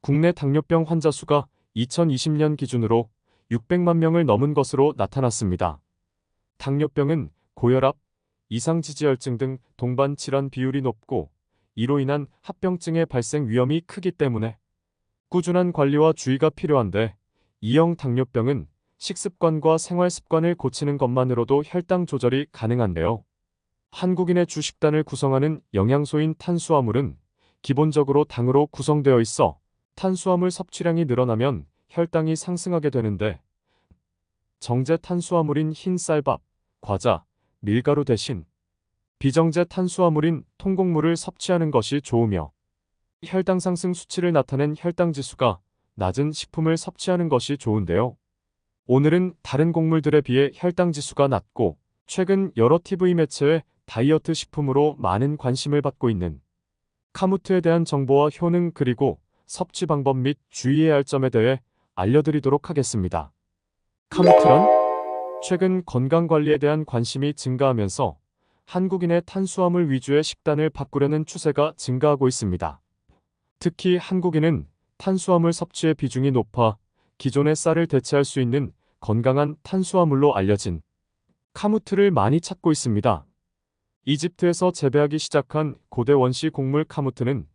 국내 당뇨병 환자 수가 2020년 기준으로 600만 명을 넘은 것으로 나타났습니다. 당뇨병은 고혈압, 이상지지혈증 등 동반 질환 비율이 높고 이로 인한 합병증의 발생 위험이 크기 때문에 꾸준한 관리와 주의가 필요한데, 이형 당뇨병은 식습관과 생활습관을 고치는 것만으로도 혈당 조절이 가능한데요. 한국인의 주 식단을 구성하는 영양소인 탄수화물은 기본적으로 당으로 구성되어 있어 탄수화물 섭취량이 늘어나면 혈당이 상승하게 되는데, 정제 탄수화물인 흰 쌀밥, 과자, 밀가루 대신 비정제 탄수화물인 통곡물을 섭취하는 것이 좋으며, 혈당 상승 수치를 나타낸 혈당 지수가 낮은 식품을 섭취하는 것이 좋은데요. 오늘은 다른 곡물들에 비해 혈당 지수가 낮고 최근 여러 TV 매체의 다이어트 식품으로 많은 관심을 받고 있는 카무트에 대한 정보와 효능, 그리고 섭취 방법 및 주의해야 할 점에 대해 알려드리도록 하겠습니다. 카무트란? 최근 건강관리에 대한 관심이 증가하면서 한국인의 탄수화물 위주의 식단을 바꾸려는 추세가 증가하고 있습니다. 특히 한국인은 탄수화물 섭취의 비중이 높아 기존의 쌀을 대체할 수 있는 건강한 탄수화물로 알려진 카무트를 많이 찾고 있습니다. 이집트에서 재배하기 시작한 고대 원시 곡물 카무트는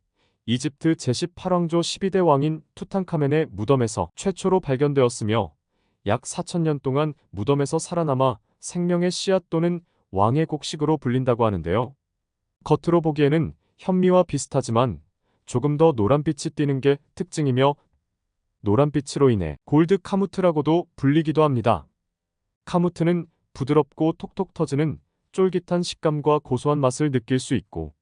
이집트 제18왕조 12대 왕인 투탕카멘의 무덤에서 최초로 발견되었으며, 약 4000년 동안 무덤에서 살아남아 생명의 씨앗 또는 왕의 곡식으로 불린다고 하는데요. 겉으로 보기에는 현미와 비슷하지만 조금 더 노란빛이 띠는 게 특징이며, 노란빛으로 인해 골드 카무트라고도 불리기도 합니다. 카무트는 부드럽고 톡톡 터지는 쫄깃한 식감과 고소한 맛을 느낄 수 있고,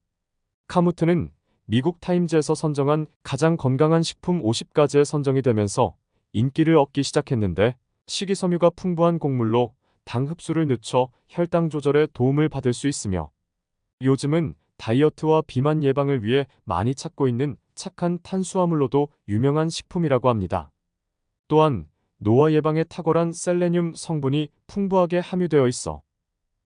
카무트는 미국 타임즈에서 선정한 가장 건강한 식품 50가지에 선정이 되면서 인기를 얻기 시작했는데, 식이섬유가 풍부한 곡물로 당 흡수를 늦춰 혈당 조절에 도움을 받을 수 있으며, 요즘은 다이어트와 비만 예방을 위해 많이 찾고 있는 착한 탄수화물로도 유명한 식품이라고 합니다. 또한 노화 예방에 탁월한 셀레늄 성분이 풍부하게 함유되어 있어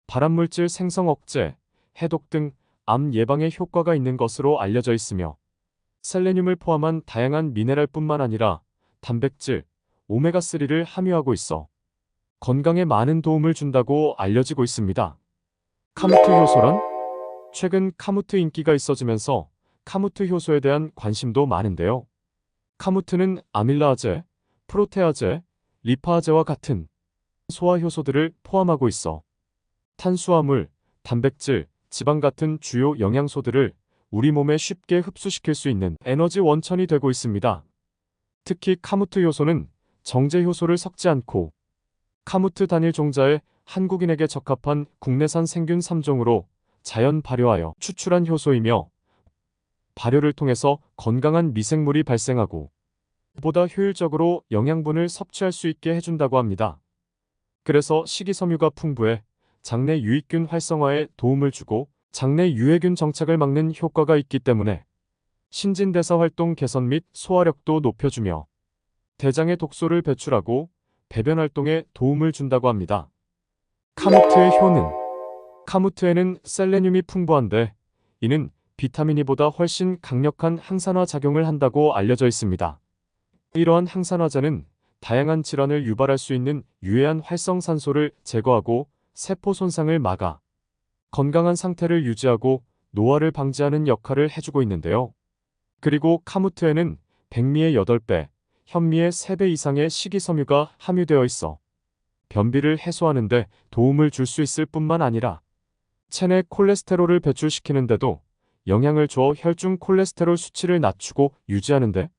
발암물질 생성 억제, 해독 등 암 예방에 효과가 있는 것으로 알려져 있으며, 셀레늄을 포함한 다양한 미네랄뿐만 아니라 단백질, 오메가3를 함유하고 있어 건강에 많은 도움을 준다고 알려지고 있습니다. 카무트 효소란? 최근 카무트 인기가 있어지면서 카무트 효소에 대한 관심도 많은데요. 카무트는 아밀라아제, 프로테아제, 리파아제와 같은 소화 효소들을 포함하고 있어 탄수화물, 단백질, 지방 같은 주요 영양소들을 우리 몸에 쉽게 흡수시킬 수 있는 에너지 원천이 되고 있습니다. 특히 카무트 효소는 정제 효소를 섞지 않고 카무트 단일 종자에 한국인에게 적합한 국내산 생균 3종으로 자연 발효하여 추출한 효소이며, 발효를 통해서 건강한 미생물이 발생하고 보다 효율적으로 영양분을 섭취할 수 있게 해준다고 합니다. 그래서 식이섬유가 풍부해 장내 유익균 활성화에 도움을 주고 장내 유해균 정착을 막는 효과가 있기 때문에 신진대사 활동 개선 및 소화력도 높여주며 대장의 독소를 배출하고 배변 활동에 도움을 준다고 합니다. 카무트의 효능. 카무트에는 셀레늄이 풍부한데, 이는 비타민 E보다 훨씬 강력한 항산화 작용을 한다고 알려져 있습니다. 이러한 항산화제는 다양한 질환을 유발할 수 있는 유해한 활성산소를 제거하고 세포 손상을 막아 건강한 상태를 유지하고 노화를 방지하는 역할을 해주고 있는데요. 그리고 카무트에는 백미의 8배, 현미의 3배 이상의 식이섬유가 함유되어 있어 변비를 해소하는 데 도움을 줄 수 있을 뿐만 아니라 체내 콜레스테롤을 배출시키는 데도 영향을 줘 혈중 콜레스테롤 수치를 낮추고 유지하는 데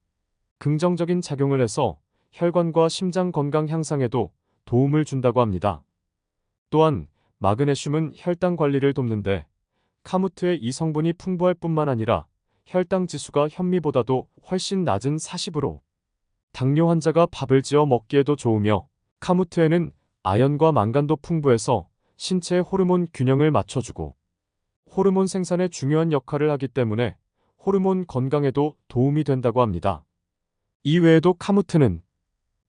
긍정적인 작용을 해서 혈관과 심장 건강 향상에도 도움을 준다고 합니다. 또한 마그네슘은 혈당 관리를 돕는데, 카무트의 이 성분이 풍부할 뿐만 아니라 혈당 지수가 현미보다도 훨씬 낮은 40으로 당뇨 환자가 밥을 지어 먹기에도 좋으며, 카무트에는 아연과 망간도 풍부해서 신체의 호르몬 균형을 맞춰주고 호르몬 생산에 중요한 역할을 하기 때문에 호르몬 건강에도 도움이 된다고 합니다. 이 외에도 카무트는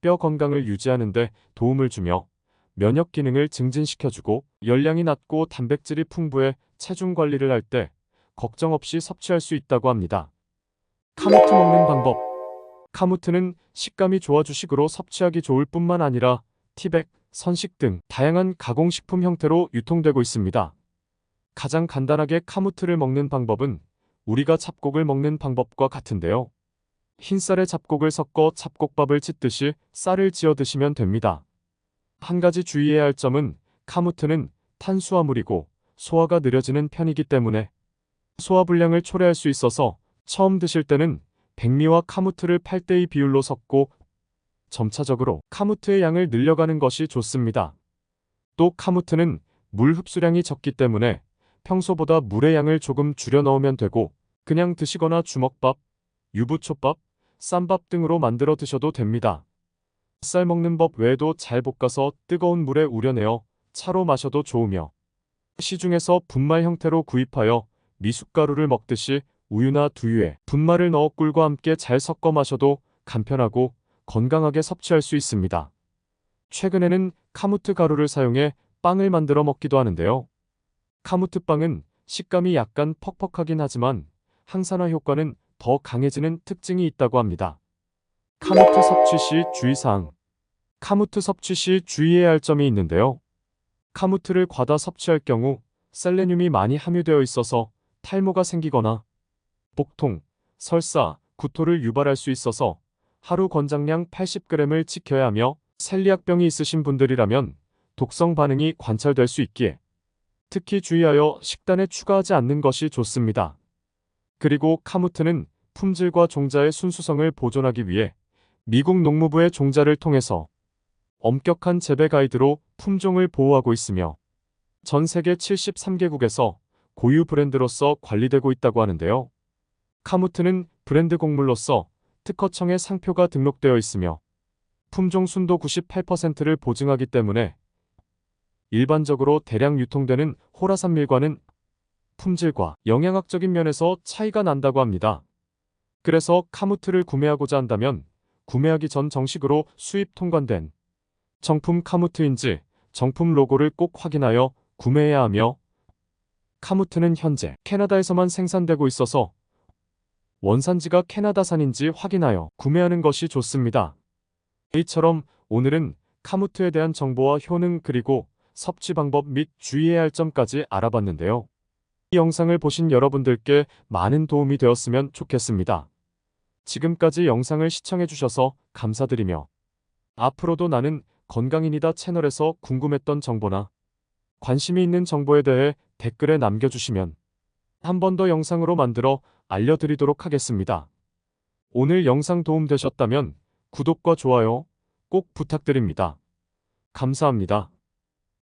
뼈 건강을 유지하는 데 도움을 주며 면역 기능을 증진시켜주고, 열량이 낮고 단백질이 풍부해 체중 관리를 할 때 걱정 없이 섭취할 수 있다고 합니다. 카무트 먹는 방법. 카무트는 식감이 좋아 주식으로 섭취하기 좋을 뿐만 아니라 티백, 선식 등 다양한 가공식품 형태로 유통되고 있습니다. 가장 간단하게 카무트를 먹는 방법은 우리가 잡곡을 먹는 방법과 같은데요. 흰쌀에 잡곡을 섞어 잡곡밥을 짓듯이 쌀을 지어 드시면 됩니다. 한 가지 주의해야 할 점은 카무트는 탄수화물이고 소화가 느려지는 편이기 때문에 소화불량을 초래할 수 있어서 처음 드실 때는 백미와 카무트를 8대2 비율로 섞고 점차적으로 카무트의 양을 늘려가는 것이 좋습니다. 또 카무트는 물 흡수량이 적기 때문에 평소보다 물의 양을 조금 줄여 넣으면 되고 그냥 드시거나 주먹밥, 유부초밥, 쌈밥 등으로 만들어 드셔도 됩니다. 쌀 먹는 법 외에도 잘 볶아서 뜨거운 물에 우려내어 차로 마셔도 좋으며 시중에서 분말 형태로 구입하여 미숫가루를 먹듯이 우유나 두유에 분말을 넣어 꿀과 함께 잘 섞어 마셔도 간편하고 건강하게 섭취할 수 있습니다. 최근에는 카무트 가루를 사용해 빵을 만들어 먹기도 하는데요. 카무트 빵은 식감이 약간 퍽퍽하긴 하지만 항산화 효과는 더 강해지는 특징이 있다고 합니다. 카무트 섭취 시 주의사항. 카무트 섭취 시 주의해야 할 점이 있는데요. 카무트를 과다 섭취할 경우 셀레늄이 많이 함유되어 있어서 탈모가 생기거나 복통, 설사, 구토를 유발할 수 있어서 하루 권장량 80g을 지켜야 하며 셀리악병이 있으신 분들이라면 독성 반응이 관찰될 수 있기에 특히 주의하여 식단에 추가하지 않는 것이 좋습니다. 그리고 카무트는 품질과 종자의 순수성을 보존하기 위해 미국 농무부의 종자를 통해서 엄격한 재배 가이드로 품종을 보호하고 있으며 전 세계 73개국에서 고유 브랜드로서 관리되고 있다고 하는데요. 카무트는 브랜드 곡물로서 특허청에 상표가 등록되어 있으며 품종 순도 98%를 보증하기 때문에 일반적으로 대량 유통되는 호라산 밀과는 품질과 영양학적인 면에서 차이가 난다고 합니다. 그래서 카무트를 구매하고자 한다면 구매하기 전 정식으로 수입 통관된 정품 카무트인지 정품 로고를 꼭 확인하여 구매해야 하며 카무트는 현재 캐나다에서만 생산되고 있어서 원산지가 캐나다산인지 확인하여 구매하는 것이 좋습니다. 이처럼 오늘은 카무트에 대한 정보와 효능 그리고 섭취 방법 및 주의해야 할 점까지 알아봤는데요. 이 영상을 보신 여러분들께 많은 도움이 되었으면 좋겠습니다. 지금까지 영상을 시청해주셔서 감사드리며 앞으로도 나는 건강인이다 채널에서 궁금했던 정보나 관심이 있는 정보에 대해 댓글에 남겨주시면 한 번 더 영상으로 만들어 알려드리도록 하겠습니다. 오늘 영상 도움되셨다면 구독과 좋아요 꼭 부탁드립니다. 감사합니다.